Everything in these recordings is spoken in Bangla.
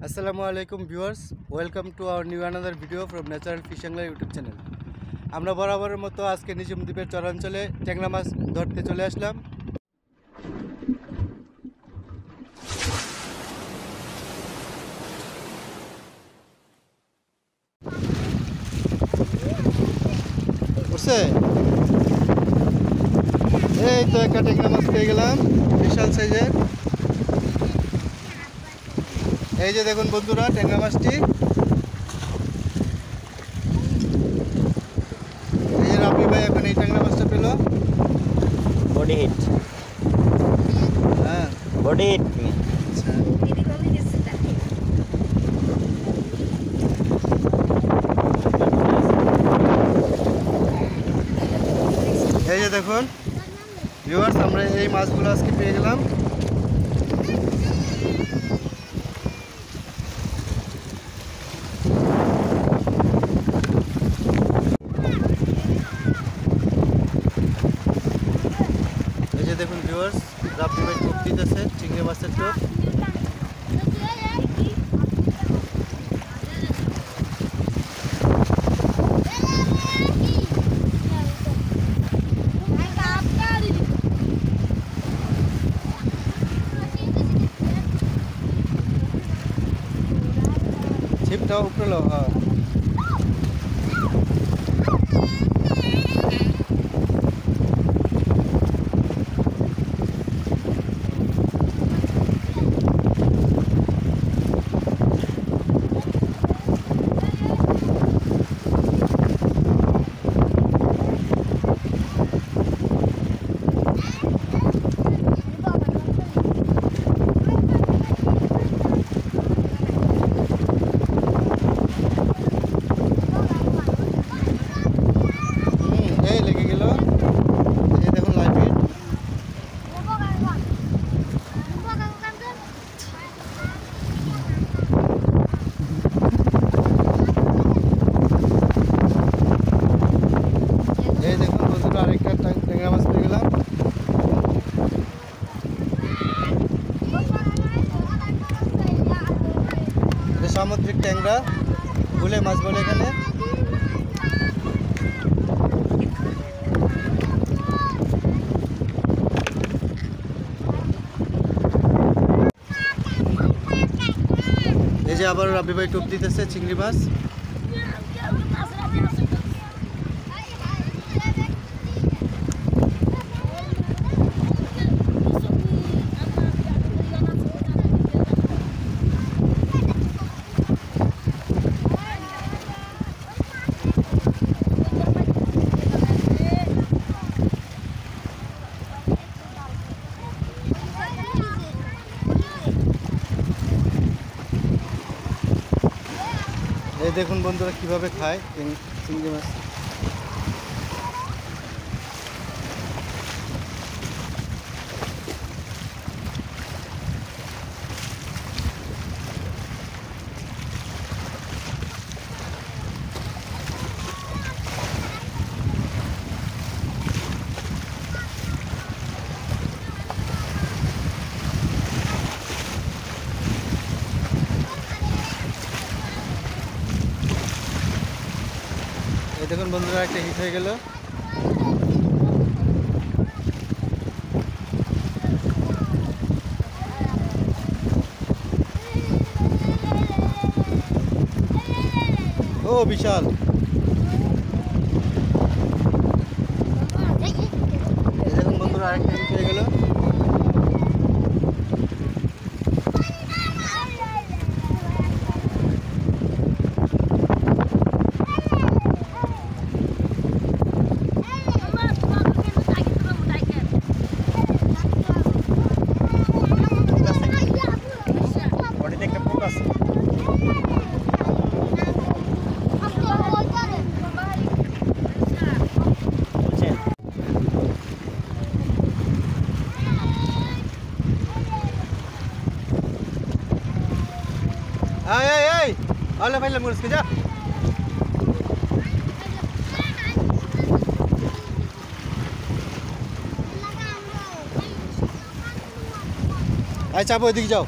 আসসালামু আলাইকুম viewers, welcome to our new another video from natural fish angler YouTube channel. আমরা বরাবরের মতো আজকে নিঝুম দ্বীপের চরাঞ্চলে ট্যাংরা মাছ ধরতে চলে আসলাম। বুঝছে, এই তো একটা ট্যাংরা মাছ পেয়ে গেলাম, বিশাল সাইজের। এই যে দেখুন বন্ধুরা, ট্যাংরা মাছটি এই যে রাব্বি ভাই এখন এই ট্যাংরা মাছটা পেল। বডি হিট, হ্যাঁ বডি হিট। আচ্ছা, এই যে দেখুন ভিউয়ার্স, আমরা এই মাছগুলো আজকে পেয়ে গেলাম। এই যে দেখুন ভিউয়ার্স, রাব্বি ভাই টোপ দিতেছে, চিংড়ি মাছের টোপ। ছিপটা উপরে লো, হ্যাঁ। এই লেগে গেল, এই দেখুন লাইভ হিট। এই দেখুন বন্ধুরা, আরেকটা ট্যাংরা মাছ পেয়ে গেলাম। এটা সামুদ্রিক ট্যাংরা, ভুলে মাছ বলে এখানে। এই যে আবার রাব্বি ভাই টোপ দিতেছে চিংড়ি মাছ। এই দেখুন বন্ধুরা কিভাবে খায় চিংড়ি মাছ। এই দেখুন বন্ধুরা, একটা হিট হয়ে গেল। ও বিশাল। এই দেখুন বন্ধুরা, আরেকটা হিট হয়ে গেল। বডিতে একটা পোক আছে। বুঝছেন? এই এই এই আলে ফাইলে মুরসকে যা। আয় চাপো, ওইদিকে যাও।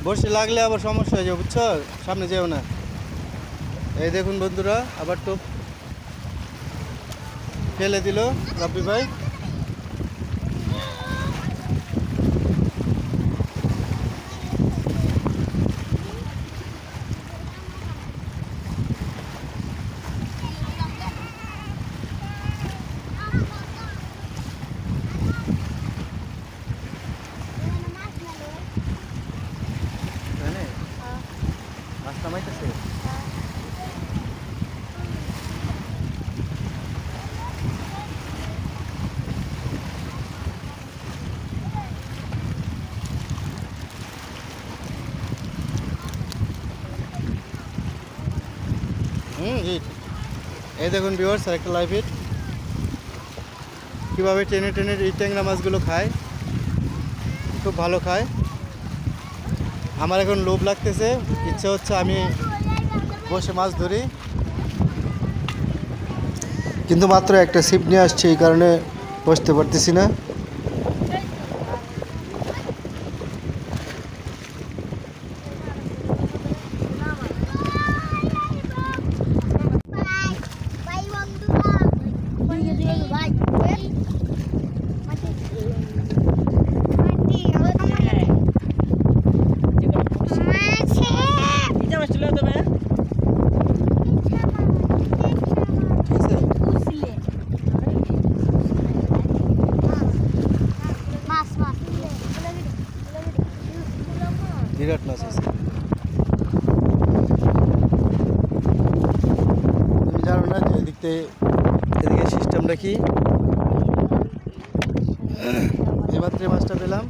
বসে লাগলে আবার সমস্যা হয়ে যাবে, বুঝছো? সামনে যেও না। এই দেখুন বন্ধুরা, আবার টোপ ফেলে দিল রাব্বি ভাই। মাছ নামাইতেছে। হিট। এই দেখুন ভিউয়ার্স, একটা লাইভ হিট কীভাবে টেনে টেনে এই ট্যাংরা মাছগুলো খায়, খুব ভালো খায়। আমার এখন লোভ লাগতেছে, ইচ্ছা হচ্ছে আমি বসে মাছ ধরি, কিন্তু মাত্র একটা ছিপ নিয়ে আসছে, এই কারণে বসতে পারতেছি না। বিরাট মাছ আছে। তুমি জানো না যে এদিকে সিস্টেমটা কি? এমাত্র মাছটা পেলাম,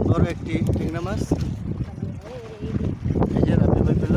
বড় একটি ট্যাংরা মাছ। এই যে রাব্বি ভাই পেল।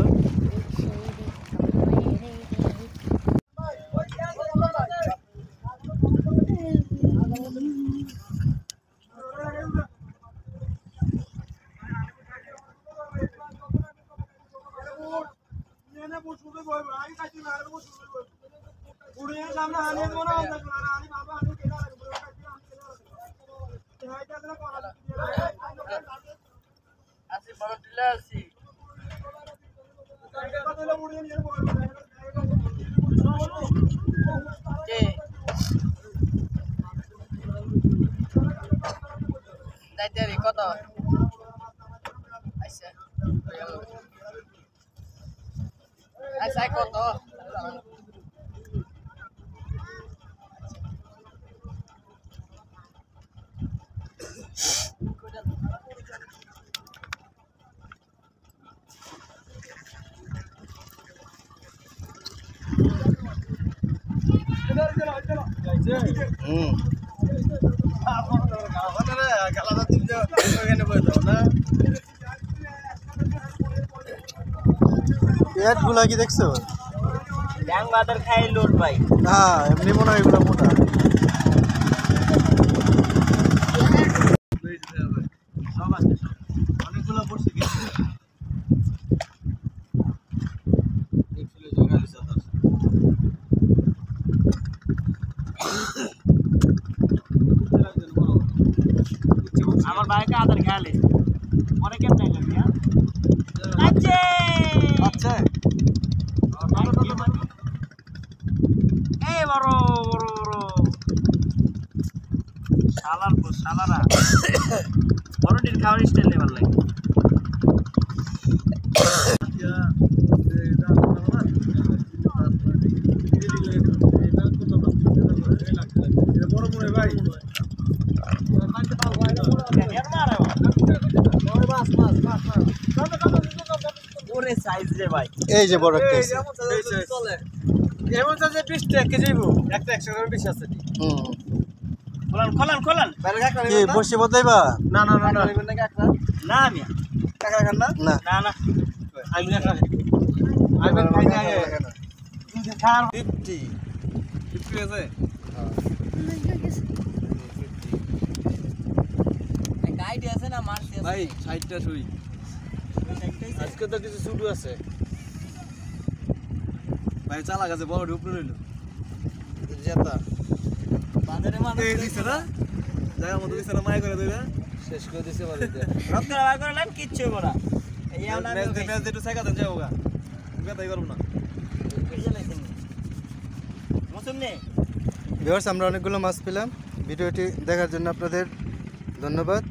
কত কত পেটগুলা কি দেখছো? ড্যাং বাদার খাই লোট ভাই। না, এমনি মনে হয় এগুলো মোটা। অনেকগুলো পড়ছে আমার বাইকে আদার খেয়ালে মনে কেমন লাগবে? আচ্ছা আচ্ছা, এই বড় বড় বড় শালারা বড়টির খাওয়ার স্টাইল ভালো লাগে। এই যে বড় একটা এমন যে 20 টাকা কেজি একটা 100 গ্রাম বেশি আছে। খোলান কি বসে বদাইবা? না না আমি টাকা খান না? না না আমি না আমি খাই না। 50 আছে। গাইড আছে না মারছে ভাই 60টা ছুরি আজকে তো কিছু ছুটু আছে ভাই। চালা গেছে বড় উপরে রইল জেতা বাজারে মানুষ এই দিছে না জায়গা মতো দিছে না মায়া করে দইরা শেষ করে দিছে বাড়িতে রক্ত বার করলেন কিচ্ছু হইব না এই আমরা ম্যাচ একটু সাইকা দেন যাও গা তাই করব না মৌসুম নেই ভিউয়ার্স আমরা অনেকগুলো মাছ পেলাম ভিডিওটি দেখার জন্য আপনাদের ধন্যবাদ